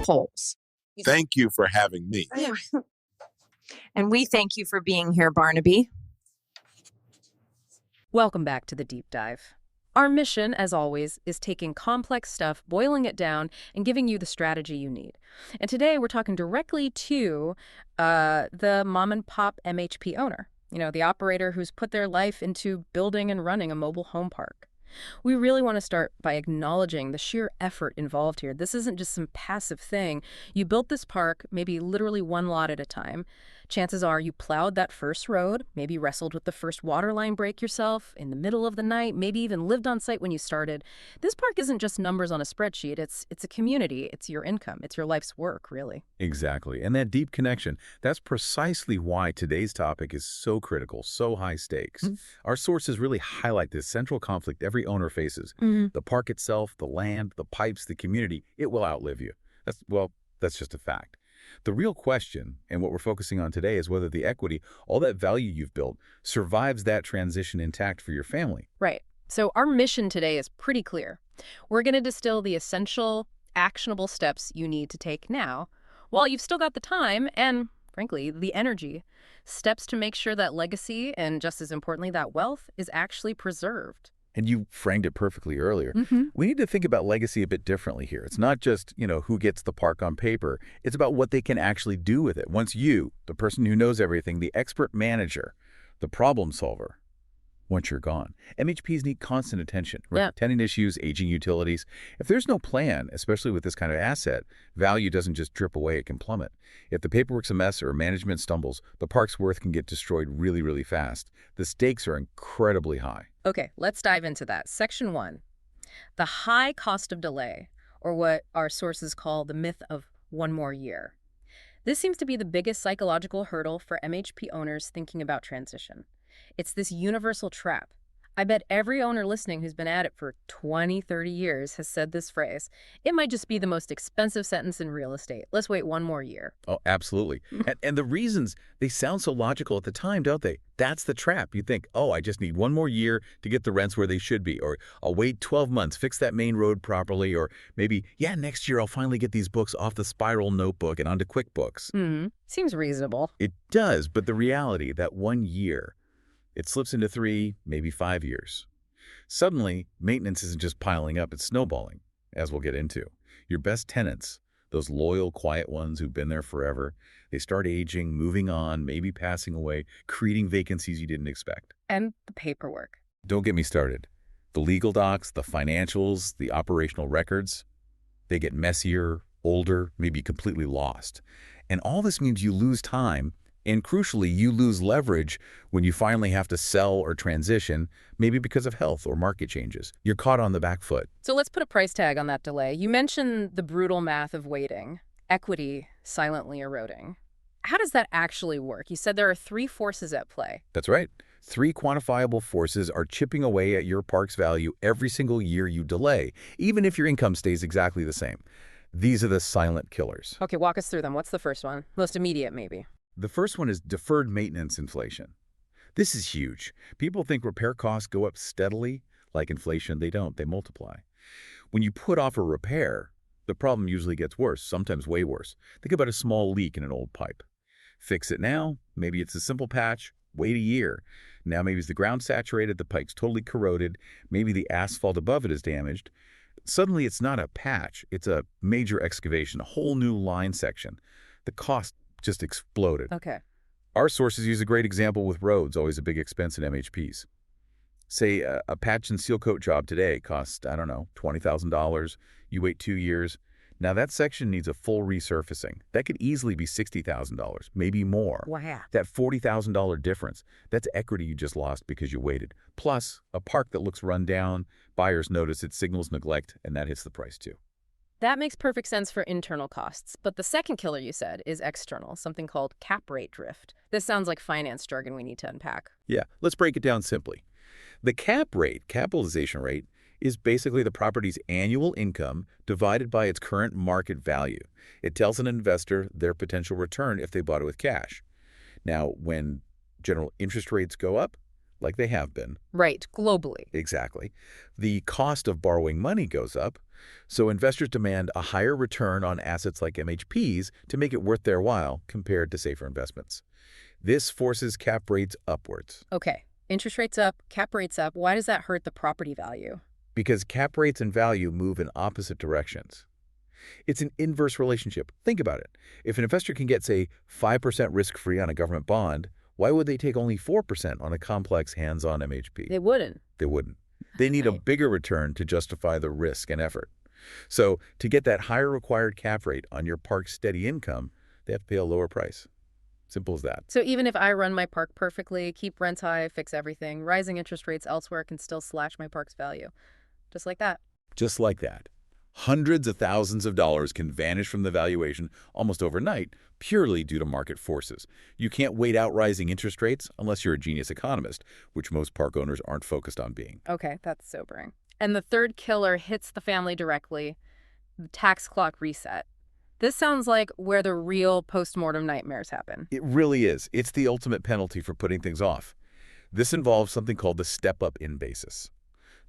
Polls. Thank you for having me. Yeah. And we thank you for being here, Barnaby. Welcome back to the Deep Dive. Our mission, as always, is taking complex stuff, boiling it down, and giving you the strategy you need. And today we're talking directly to the mom-and-pop MHP owner, the operator who's put their life into building and running a mobile home park. We really want to start by acknowledging the sheer effort involved here. This isn't just some passive thing. You built this park, maybe literally one lot at a time. Chances are you plowed that first road, maybe wrestled with the first water line break yourself in the middle of the night, maybe even lived on site when you started. This park isn't just numbers on a spreadsheet. It's a community. It's your income. It's your life's work, really. Exactly. And that deep connection, that's precisely why today's topic is so critical, so high stakes. Our sources really highlight this central conflict every owner faces. The park itself, the land, the pipes, the community, it will outlive you. That's just a fact. The real question, and what we're focusing on today, is whether the equity, all that value you've built, survives that transition intact for your family. Right. So our mission today is pretty clear. We're going to distill the essential, actionable steps you need to take now, while you've still got the time and, frankly, the energy. Steps to make sure that legacy, and just as importantly, that wealth, is actually preserved. And you framed it perfectly earlier. We need to think about legacy a bit differently here. It's not just, who gets the park on paper. It's about what they can actually do with it. Once you, the person who knows everything, the expert manager, the problem solver, once you're gone. MHPs need constant attention. Tenant issues, aging utilities. If there's no plan, especially with this kind of asset, value doesn't just drip away, it can plummet. If the paperwork's a mess or management stumbles, the park's worth can get destroyed really, really fast. The stakes are incredibly high. Okay, let's dive into that. Section 1, the high cost of delay, or what our sources call the myth of one more year. This seems to be the biggest psychological hurdle for MHP owners thinking about transition. It's this universal trap. I bet every owner listening who's been at it for 20, 30 years has said this phrase. It might just be the most expensive sentence in real estate. Let's wait one more year. Oh, absolutely. And the reasons, they sound so logical at the time, don't they? That's the trap. You think, I just need one more year to get the rents where they should be. Or I'll wait 12 months, fix that main road properly. Or maybe, next year I'll finally get these books off the Spiral notebook and onto QuickBooks. Seems reasonable. It does, but the reality, that 1 year, it slips into 3, maybe 5 years. Suddenly, maintenance isn't just piling up, it's snowballing, as we'll get into. Your best tenants, those loyal, quiet ones who've been there forever, they start aging, moving on, maybe passing away, creating vacancies you didn't expect. And the paperwork. Don't get me started. The legal docs, the financials, the operational records, they get messier, older, maybe completely lost. And all this means you lose time. And crucially, you lose leverage when you finally have to sell or transition, maybe because of health or market changes. You're caught on the back foot. So let's put a price tag on that delay. You mentioned the brutal math of waiting, equity silently eroding. How does that actually work? You said there are 3 forces at play. That's right. 3 quantifiable forces are chipping away at your park's value every single year you delay, even if your income stays exactly the same. These are the silent killers. Okay, walk us through them. What's the first one? Most immediate, maybe. The first one is deferred maintenance inflation. This is huge. People think repair costs go up steadily. Like inflation, they don't. They multiply. When you put off a repair, the problem usually gets worse, sometimes way worse. Think about a small leak in an old pipe. Fix it now. Maybe it's a simple patch. Wait a year. Now maybe it's the ground saturated, the pipe's totally corroded. Maybe the asphalt above it is damaged. Suddenly it's not a patch. It's a major excavation, a whole new line section. The cost just exploded. Okay. Our sources use a great example with roads, always a big expense in MHPs. Say a patch and seal coat job today costs, $20,000. You wait 2 years. Now that section needs a full resurfacing. That could easily be $60,000, maybe more. Wow. That $40,000 difference, that's equity you just lost because you waited. Plus, a park that looks run down, buyers notice it signals neglect, and that hits the price too. That makes perfect sense for internal costs. But the second killer you said is external, something called cap rate drift. This sounds like finance jargon we need to unpack. Yeah, let's break it down simply. The cap rate, capitalization rate, is basically the property's annual income divided by its current market value. It tells an investor their potential return if they bought it with cash. Now, when general interest rates go up, like they have been. Right, globally. Exactly. The cost of borrowing money goes up, so investors demand a higher return on assets like MHPs to make it worth their while compared to safer investments. This forces cap rates upwards. Okay, interest rates up, cap rates up. Why does that hurt the property value? Because cap rates and value move in opposite directions. It's an inverse relationship. Think about it. If an investor can get, say, 5% risk-free on a government bond, why would they take only 4% on a complex hands-on MHP? They wouldn't. They wouldn't. They need a Right. bigger return to justify the risk and effort. So to get that higher required cap rate on your park's steady income, they have to pay a lower price. Simple as that. So even if I run my park perfectly, keep rents high, fix everything, rising interest rates elsewhere can still slash my park's value. Just like that. Just like that. Hundreds of thousands of dollars can vanish from the valuation almost overnight purely due to market forces. You can't wait out rising interest rates unless you're a genius economist, which most park owners aren't focused on being. Okay, that's sobering. And the third killer hits the family directly, the tax clock reset. This sounds like where the real postmortem nightmares happen. It really is. It's the ultimate penalty for putting things off. This involves something called the step-up in basis.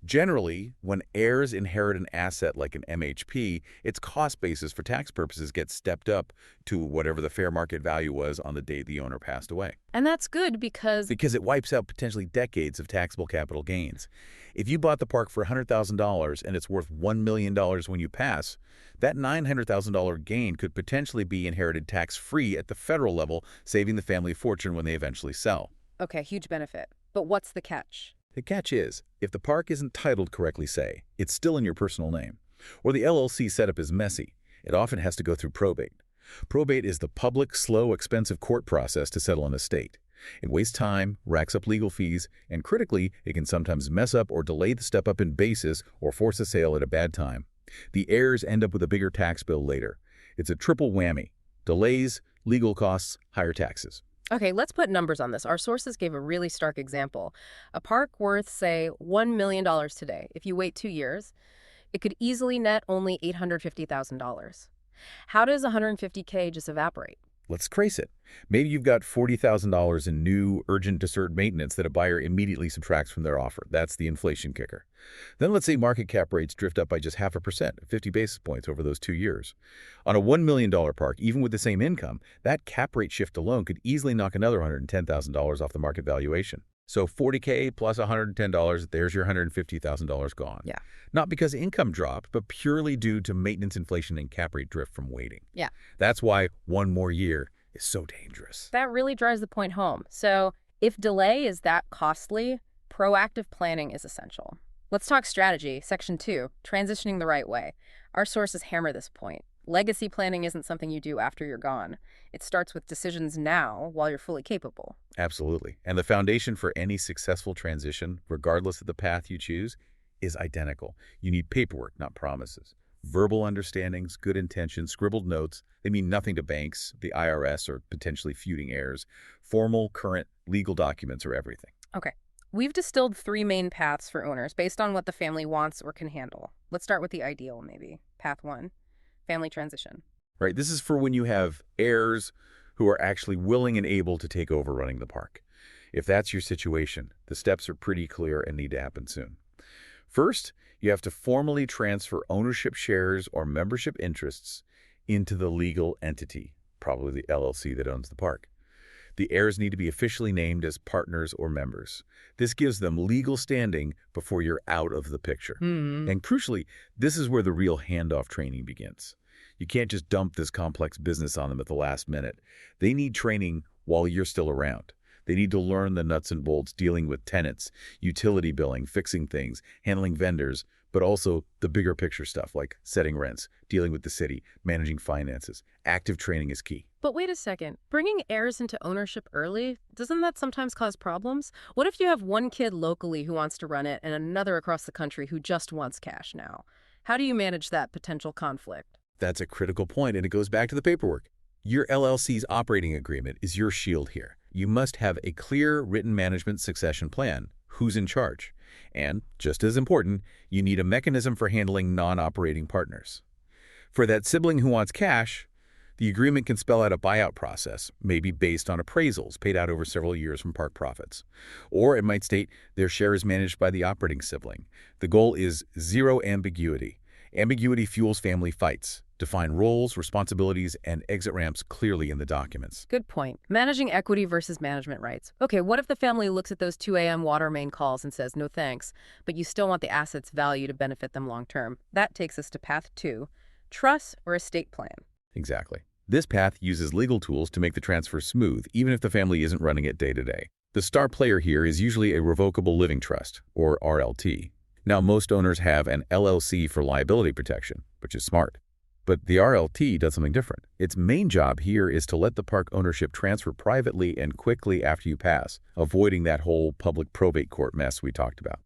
Generally, when heirs inherit an asset like an MHP, its cost basis for tax purposes gets stepped up to whatever the fair market value was on the date the owner passed away. And that's good because Because it wipes out potentially decades of taxable capital gains. If you bought the park for $100,000 and it's worth $1 million when you pass, that $900,000 gain could potentially be inherited tax-free at the federal level, saving the family a fortune when they eventually sell. okay, huge benefit. But what's the catch? The catch is, if the park isn't titled correctly, say, it's still in your personal name, or the LLC setup is messy, it often has to go through probate. Probate is the public, slow, expensive court process to settle an estate. It wastes time, racks up legal fees, and critically, it can sometimes mess up or delay the step-up in basis or force a sale at a bad time. The heirs end up with a bigger tax bill later. It's a triple whammy: delays, legal costs, higher taxes. Okay, let's put numbers on this. Our sources gave a really stark example. A park worth, say, $1 million today. If you wait 2 years, it could easily net only $850,000. How does $150K just evaporate? Let's trace it. Maybe you've got $40,000 in new, urgent deferred maintenance that a buyer immediately subtracts from their offer. That's the inflation kicker. Then let's say market cap rates drift up by just 0.5%, 50 basis points over those 2 years. On a $1 million park, even with the same income, that cap rate shift alone could easily knock another $110,000 off the market valuation. So $40K plus $110, there's your $150,000 gone. Yeah. Not because income dropped, but purely due to maintenance inflation and cap rate drift from waiting. Yeah. That's why one more year is so dangerous. That really drives the point home. So if delay is that costly, proactive planning is essential. Let's talk strategy. Section 2, transitioning the right way. Our sources hammer this point. Legacy planning isn't something you do after you're gone. It starts with decisions now while you're fully capable. Absolutely. And the foundation for any successful transition, regardless of the path you choose, is identical. You need paperwork, not promises. Verbal understandings, good intentions, scribbled notes, they mean nothing to banks, the IRS, or potentially feuding heirs. Formal, current, legal documents are everything. Okay. We've distilled 3 main paths for owners based on what the family wants or can handle. Let's start with the ideal, maybe. Path 1, family transition. Right, this is for when you have heirs who are actually willing and able to take over running the park. If that's your situation, the steps are pretty clear and need to happen soon. First, you have to formally transfer ownership shares or membership interests into the legal entity, probably the LLC that owns the park. The heirs need to be officially named as partners or members. This gives them legal standing before you're out of the picture. And crucially, this is where the real handoff training begins. You can't just dump this complex business on them at the last minute. They need training while you're still around. They need to learn the nuts and bolts dealing with tenants, utility billing, fixing things, handling vendors, but also the bigger picture stuff like setting rents, dealing with the city, managing finances. Active training is key. But wait a second. Bringing heirs into ownership early, doesn't that sometimes cause problems? What if you have one kid locally who wants to run it and another across the country who just wants cash now? How do you manage that potential conflict? That's a critical point, and it goes back to the paperwork. Your LLC's operating agreement is your shield here. You must have a clear written management succession plan. Who's in charge? And, just as important, you need a mechanism for handling non-operating partners. For that sibling who wants cash, The agreement can spell out a buyout process, maybe based on appraisals paid out over several years from park profits. Or it might state their share is managed by the operating sibling. The goal is zero ambiguity. Ambiguity fuels family fights. Define roles, responsibilities, and exit ramps clearly in the documents. Good point. Managing equity versus management rights. Okay, what if the family looks at those 2 a.m. water main calls and says, no thanks, but you still want the asset's value to benefit them long term? That takes us to path 2, trust or estate plan. Exactly. This path uses legal tools to make the transfer smooth, even if the family isn't running it day to day. The star player here is usually a revocable living trust, or RLT. Now, most owners have an LLC for liability protection, which is smart. But the RLT does something different. Its main job here is to let the park ownership transfer privately and quickly after you pass, avoiding that whole public probate court mess we talked about.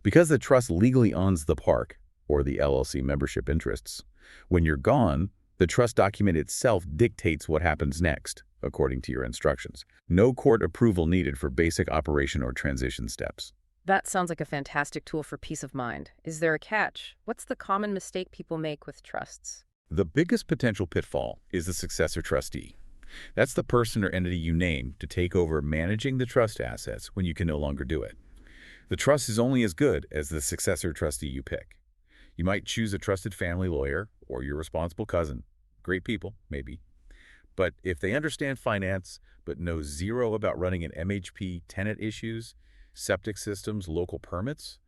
Because the trust legally owns the park, or the LLC membership interests, when you're gone, the trust document itself dictates what happens next, according to your instructions. No court approval needed for basic operation or transition steps. That sounds like a fantastic tool for peace of mind. Is there a catch? What's the common mistake people make with trusts? The biggest potential pitfall is the successor trustee. That's the person or entity you name to take over managing the trust assets when you can no longer do it. The trust is only as good as the successor trustee you pick. You might choose a trusted family lawyer or your responsible cousin. Great people, maybe. But if they understand finance but know zero about running an MHP, tenant issues, septic systems, local permits,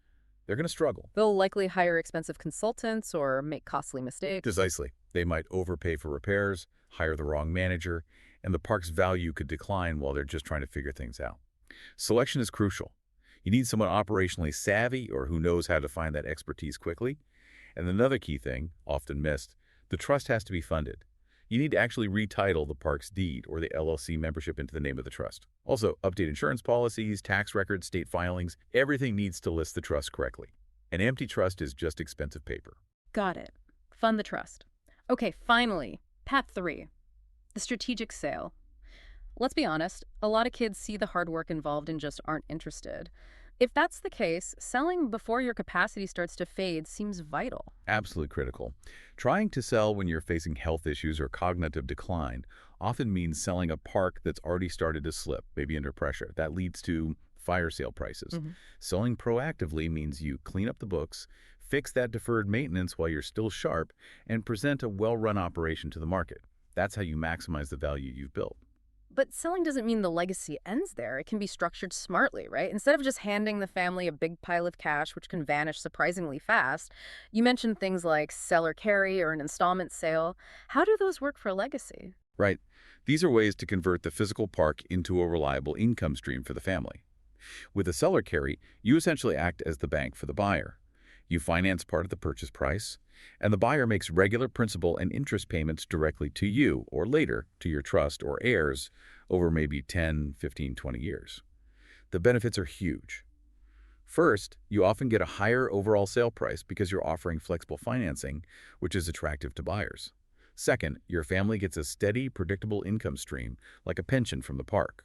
they're going to struggle. They'll likely hire expensive consultants or make costly mistakes. Precisely. They might overpay for repairs, hire the wrong manager, and the park's value could decline while they're just trying to figure things out. Selection is crucial. You need someone operationally savvy or who knows how to find that expertise quickly. And another key thing, often missed, the trust has to be funded. You need to actually retitle the park's deed or the LLC membership into the name of the trust. Also, update insurance policies, tax records, state filings. Everything needs to list the trust correctly. An empty trust is just expensive paper. Got it. Fund the trust. Okay, finally, path 3, the strategic sale. Let's be honest, a lot of kids see the hard work involved and just aren't interested. If that's the case, selling before your capacity starts to fade seems vital. Absolutely critical. Trying to sell when you're facing health issues or cognitive decline often means selling a park that's already started to slip, maybe under pressure. That leads to fire sale prices. Selling proactively means you clean up the books, fix that deferred maintenance while you're still sharp, and present a well-run operation to the market. That's how you maximize the value you've built. But selling doesn't mean the legacy ends there. It can be structured smartly, right? Instead of just handing the family a big pile of cash, which can vanish surprisingly fast, you mentioned things like seller carry or an installment sale. How do those work for legacy? Right. These are ways to convert the physical park into a reliable income stream for the family. With a seller carry, you essentially act as the bank for the buyer. You finance part of the purchase price, and the buyer makes regular principal and interest payments directly to you or later to your trust or heirs over maybe 10, 15, 20 years. The benefits are huge. First, you often get a higher overall sale price because you're offering flexible financing, which is attractive to buyers. Second, your family gets a steady, predictable income stream, like a pension from the park.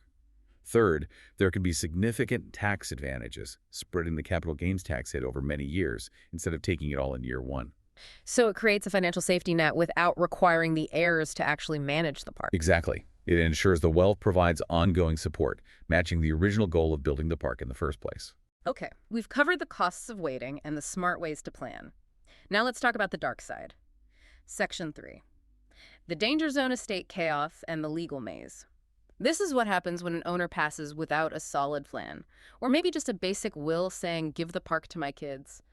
Third, there can be significant tax advantages, spreading the capital gains tax hit over many years instead of taking it all in year one. So it creates a financial safety net without requiring the heirs to actually manage the park. Exactly. It ensures the wealth provides ongoing support, matching the original goal of building the park in the first place. Okay, we've covered the costs of waiting and the smart ways to plan. Now let's talk about the dark side. Section 3. The danger zone estate chaos and the legal maze. This is what happens when an owner passes without a solid plan, or maybe just a basic will saying, give the park to my kids.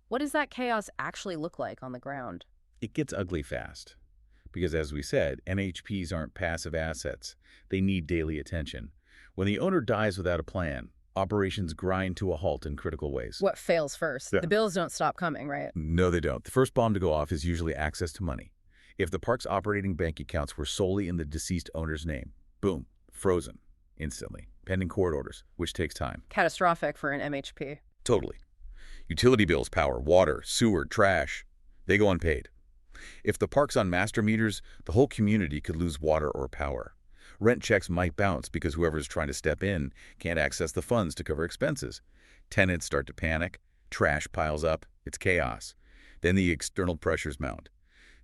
What does that chaos actually look like on the ground? It gets ugly fast. Because as we said, NHPs aren't passive assets. They need daily attention. When the owner dies without a plan, operations grind to a halt in critical ways. What fails first? Yeah. The bills don't stop coming, right? No, they don't. The first bomb to go off is usually access to money. If the park's operating bank accounts were solely in the deceased owner's name, boom, frozen instantly, pending court orders, which takes time. Catastrophic for an MHP. Totally. Utility bills, power, water, sewer, trash, they go unpaid. If the park's on master meters, the whole community could lose water or power. Rent checks might bounce because whoever's trying to step in can't access the funds to cover expenses. Tenants start to panic, trash piles up, it's chaos. Then the external pressures mount.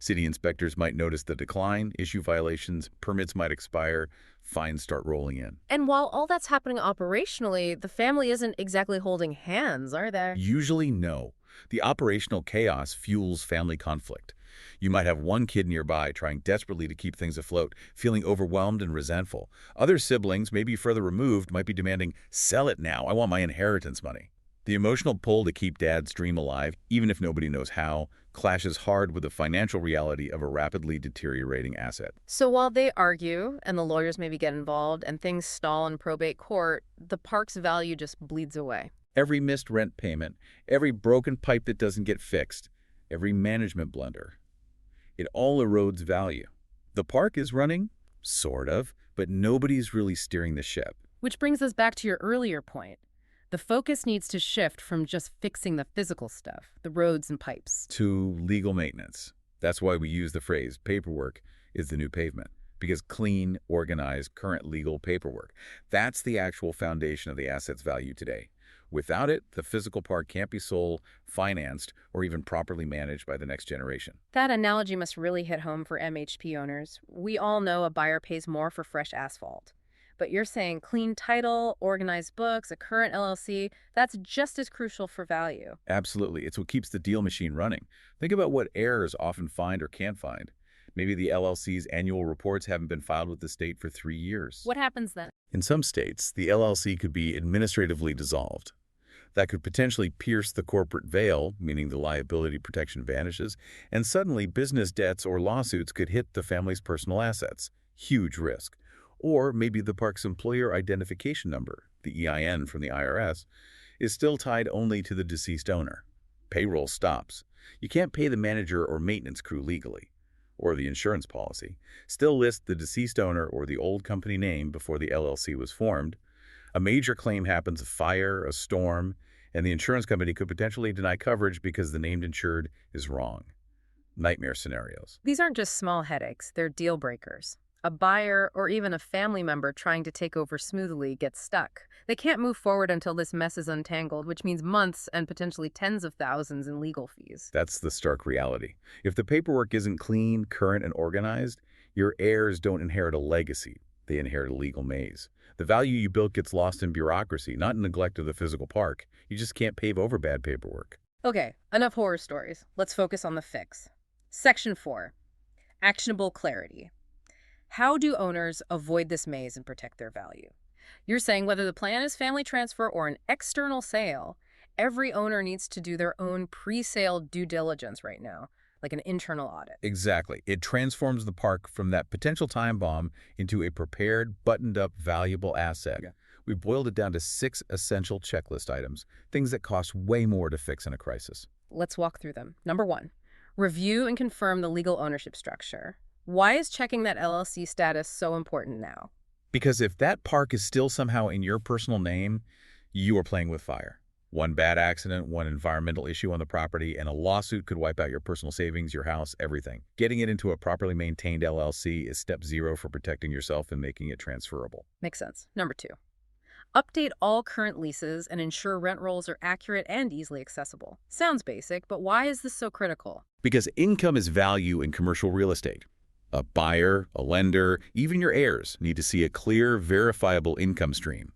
City inspectors might notice the decline, issue violations, permits might expire, fines start rolling in. And while all that's happening operationally, the family isn't exactly holding hands, are they? Usually, no. The operational chaos fuels family conflict. You might have one kid nearby trying desperately to keep things afloat, feeling overwhelmed and resentful. Other siblings, maybe further removed, might be demanding, "Sell it now, I want my inheritance money." The emotional pull to keep Dad's dream alive, even if nobody knows how, clashes hard with the financial reality of a rapidly deteriorating asset. So while they argue, and the lawyers maybe get involved, and things stall in probate court, the park's value just bleeds away. Every missed rent payment, every broken pipe that doesn't get fixed, every management blunder, it all erodes value. The park is running, sort of, but nobody's really steering the ship. Which brings us back to your earlier point. The focus needs to shift from just fixing the physical stuff, the roads and pipes. To legal maintenance. That's why we use the phrase paperwork is the new pavement, because clean, organized, current legal paperwork, that's the actual foundation of the asset's value today. Without it, the physical park can't be sold, financed, or even properly managed by the next generation. That analogy must really hit home for MHP owners. We all know a buyer pays more for fresh asphalt. But you're saying clean title, organized books, a current LLC, that's just as crucial for value. Absolutely. It's what keeps the deal machine running. Think about what heirs often find or can't find. Maybe the LLC's annual reports haven't been filed with the state for 3 years. What happens then? In some states, the LLC could be administratively dissolved. That could potentially pierce the corporate veil, meaning the liability protection vanishes, and suddenly business debts or lawsuits could hit the family's personal assets. Huge risk. Or maybe the park's employer identification number, the EIN from the IRS, is still tied only to the deceased owner. Payroll stops. You can't pay the manager or maintenance crew legally. Or the insurance policy. Still list the deceased owner or the old company name before the LLC was formed. A major claim happens, a fire, a storm, and the insurance company could potentially deny coverage because the named insured is wrong. Nightmare scenarios. These aren't just small headaches, they're deal breakers. A buyer or even a family member trying to take over smoothly gets stuck. They can't move forward until this mess is untangled, which means months and potentially tens of thousands in legal fees. That's the stark reality. If the paperwork isn't clean, current, and organized, your heirs don't inherit a legacy. They inherit a legal maze. The value you built gets lost in bureaucracy, not in neglect of the physical park. You just can't pave over bad paperwork. Okay, enough horror stories. Let's focus on the fix. Section 4. Actionable clarity. How do owners avoid this maze and protect their value? You're saying whether the plan is family transfer or an external sale, every owner needs to do their own pre-sale due diligence right now, like an internal audit. Exactly. It transforms the park from that potential time bomb into a prepared, buttoned-up, valuable asset. Yeah. We've boiled it down to 6 essential checklist items, things that cost way more to fix in a crisis. Let's walk through them. Number 1, review and confirm the legal ownership structure. Why is checking that LLC status so important now? Because if that park is still somehow in your personal name, you are playing with fire. One bad accident, one environmental issue on the property, and a lawsuit could wipe out your personal savings, your house, everything. Getting it into a properly maintained LLC is step 0 for protecting yourself and making it transferable. Makes sense. Number 2, update all current leases and ensure rent rolls are accurate and easily accessible. Sounds basic, but why is this so critical? Because income is value in commercial real estate. A buyer, a lender, even your heirs need to see a clear, verifiable income stream.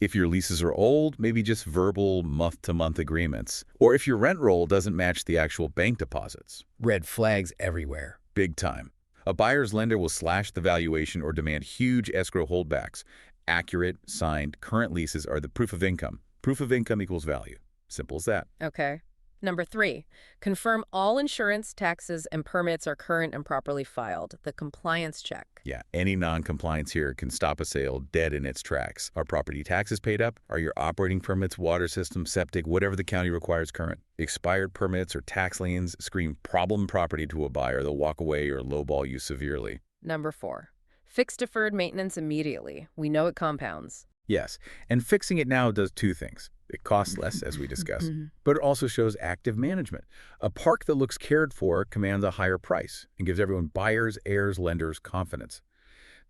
If your leases are old, maybe just verbal month-to-month agreements. Or if your rent roll doesn't match the actual bank deposits. Red flags everywhere. Big time. A buyer's lender will slash the valuation or demand huge escrow holdbacks. Accurate, signed, current leases are the proof of income. Proof of income equals value. Simple as that. Okay. Number 3, confirm all insurance, taxes, and permits are current and properly filed. The compliance check. Yeah, any non-compliance here can stop a sale dead in its tracks. Are property taxes paid up? Are your operating permits, water system, septic, whatever the county requires current? Expired permits or tax liens scream problem property to a buyer. They'll walk away or lowball you severely. Number 4, fix deferred maintenance immediately. We know it compounds. Yes, and fixing it now does 2 things. It costs less, as we discussed, but it also shows active management. A park that looks cared for commands a higher price and gives everyone, buyers, heirs, lenders, confidence.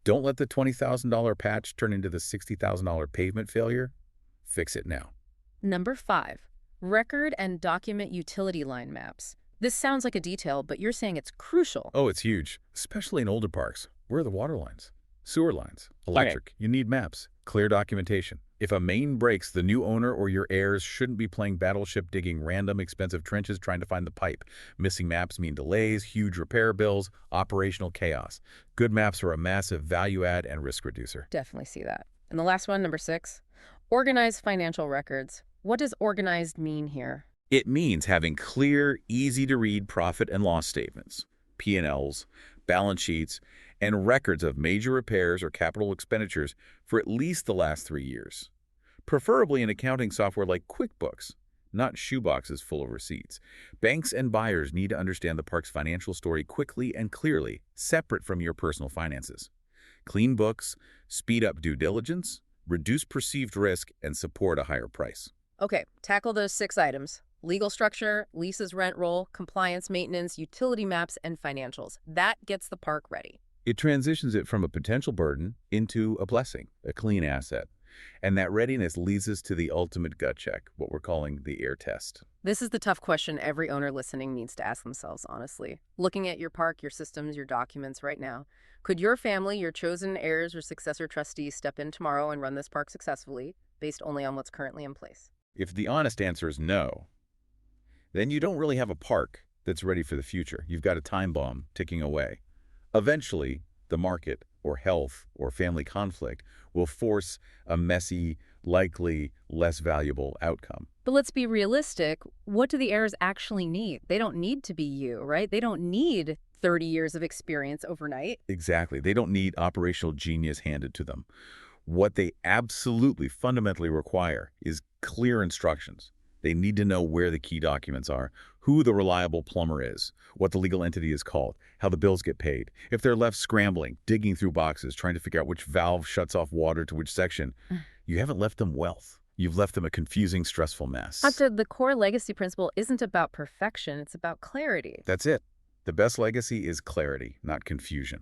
Don't let the $20,000 patch turn into the $60,000 pavement failure. Fix it now. Number 5, record and document utility line maps. This sounds like a detail, but you're saying it's crucial. Oh, it's huge, especially in older parks. Where are the water lines? Sewer lines, electric. You need maps, clear documentation. If a main breaks, the new owner or your heirs shouldn't be playing battleship digging random expensive trenches trying to find the pipe. Missing maps mean delays, huge repair bills, operational chaos. Good maps are a massive value add and risk reducer. Definitely see that. And the last one, number 6, organized financial records. What does organized mean here? It means having clear, easy-to-read profit and loss statements, P&Ls, balance sheets, and records of major repairs or capital expenditures for at least the last 3 years. Preferably in accounting software like QuickBooks, not shoeboxes full of receipts. Banks and buyers need to understand the park's financial story quickly and clearly, separate from your personal finances. Clean books, speed up due diligence, reduce perceived risk, and support a higher price. Okay, tackle those 6 items. Legal structure, leases, rent roll, compliance, maintenance, utility maps, and financials. That gets the park ready. It transitions it from a potential burden into a blessing, a clean asset. And that readiness leads us to the ultimate gut check, what we're calling the ear test. This is the tough question every owner listening needs to ask themselves, honestly. Looking at your park, your systems, your documents right now, could your family, your chosen heirs or successor trustees step in tomorrow and run this park successfully, based only on what's currently in place? If the honest answer is no, then you don't really have a park that's ready for the future. You've got a time bomb ticking away. Eventually, the market or health or family conflict will force a messy, likely less valuable outcome. But let's be realistic. What do the heirs actually need? They don't need to be you, right? They don't need 30 years of experience overnight. Exactly. They don't need operational genius handed to them. What they absolutely fundamentally require is clear instructions. They need to know where the key documents are, who the reliable plumber is, what the legal entity is called, how the bills get paid. If they're left scrambling, digging through boxes, trying to figure out which valve shuts off water to which section, you haven't left them wealth. You've left them a confusing, stressful mess. After the core legacy principle isn't about perfection, it's about clarity. That's it. The best legacy is clarity, not confusion.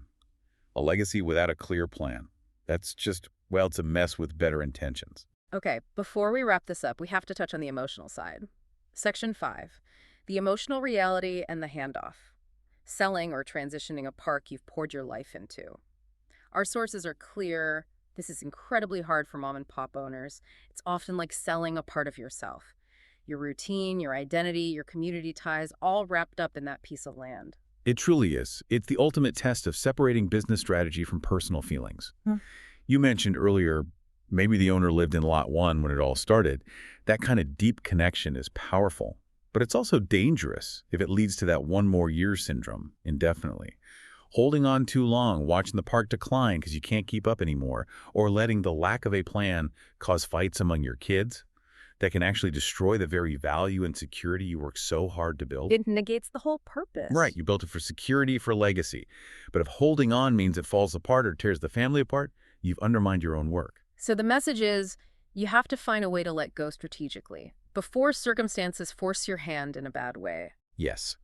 A legacy without a clear plan. That's just, well, it's a mess with better intentions. Okay, before we wrap this up, we have to touch on the emotional side. Section 5, the emotional reality and the handoff. Selling or transitioning a park you've poured your life into. Our sources are clear. This is incredibly hard for mom and pop owners. It's often like selling a part of yourself. Your routine, your identity, your community ties, all wrapped up in that piece of land. It truly is. It's the ultimate test of separating business strategy from personal feelings. You mentioned earlier, maybe the owner lived in Lot 1 when it all started. That kind of deep connection is powerful, but it's also dangerous if it leads to that one more year syndrome indefinitely. Holding on too long, watching the park decline because you can't keep up anymore, or letting the lack of a plan cause fights among your kids that can actually destroy the very value and security you worked so hard to build. It negates the whole purpose. Right, you built it for security, for legacy. But if holding on means it falls apart or tears the family apart, you've undermined your own work. So the message is, you have to find a way to let go strategically, before circumstances force your hand in a bad way. Yes.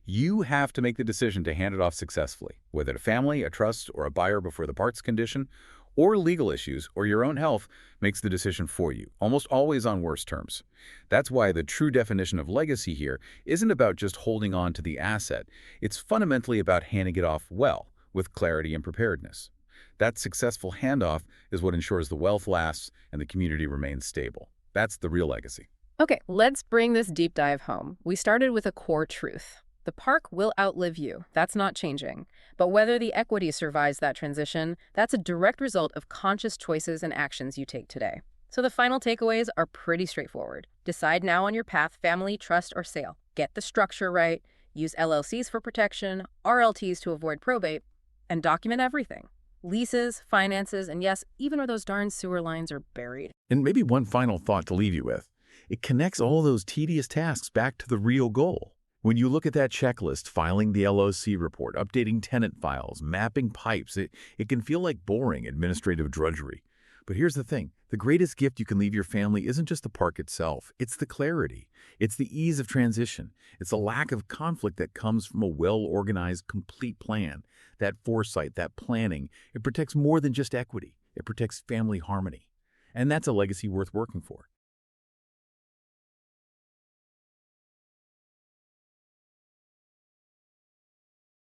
You have to make the decision to hand it off successfully, whether to family, a trust, or a buyer before the parts condition, or legal issues, or your own health makes the decision for you, almost always on worse terms. That's why the true definition of legacy here isn't about just holding on to the asset. It's fundamentally about handing it off well, with clarity and preparedness. That successful handoff is what ensures the wealth lasts and the community remains stable. That's the real legacy. Okay, let's bring this deep dive home. We started with a core truth. The park will outlive you. That's not changing. But whether the equity survives that transition, that's a direct result of conscious choices and actions you take today. So the final takeaways are pretty straightforward. Decide now on your path, family, trust, or sale. Get the structure right. Use LLCs for protection, RLTs to avoid probate, and document everything. Leases, finances, and yes, even where those darn sewer lines are buried. And maybe one final thought to leave you with. It connects all those tedious tasks back to the real goal. When you look at that checklist, filing the LOC report, updating tenant files, mapping pipes, it can feel like boring administrative drudgery. But here's the thing. The greatest gift you can leave your family isn't just the park itself. It's the clarity. It's the ease of transition. It's the lack of conflict that comes from a well-organized, complete plan. That foresight, that planning, it protects more than just equity. It protects family harmony. And that's a legacy worth working for.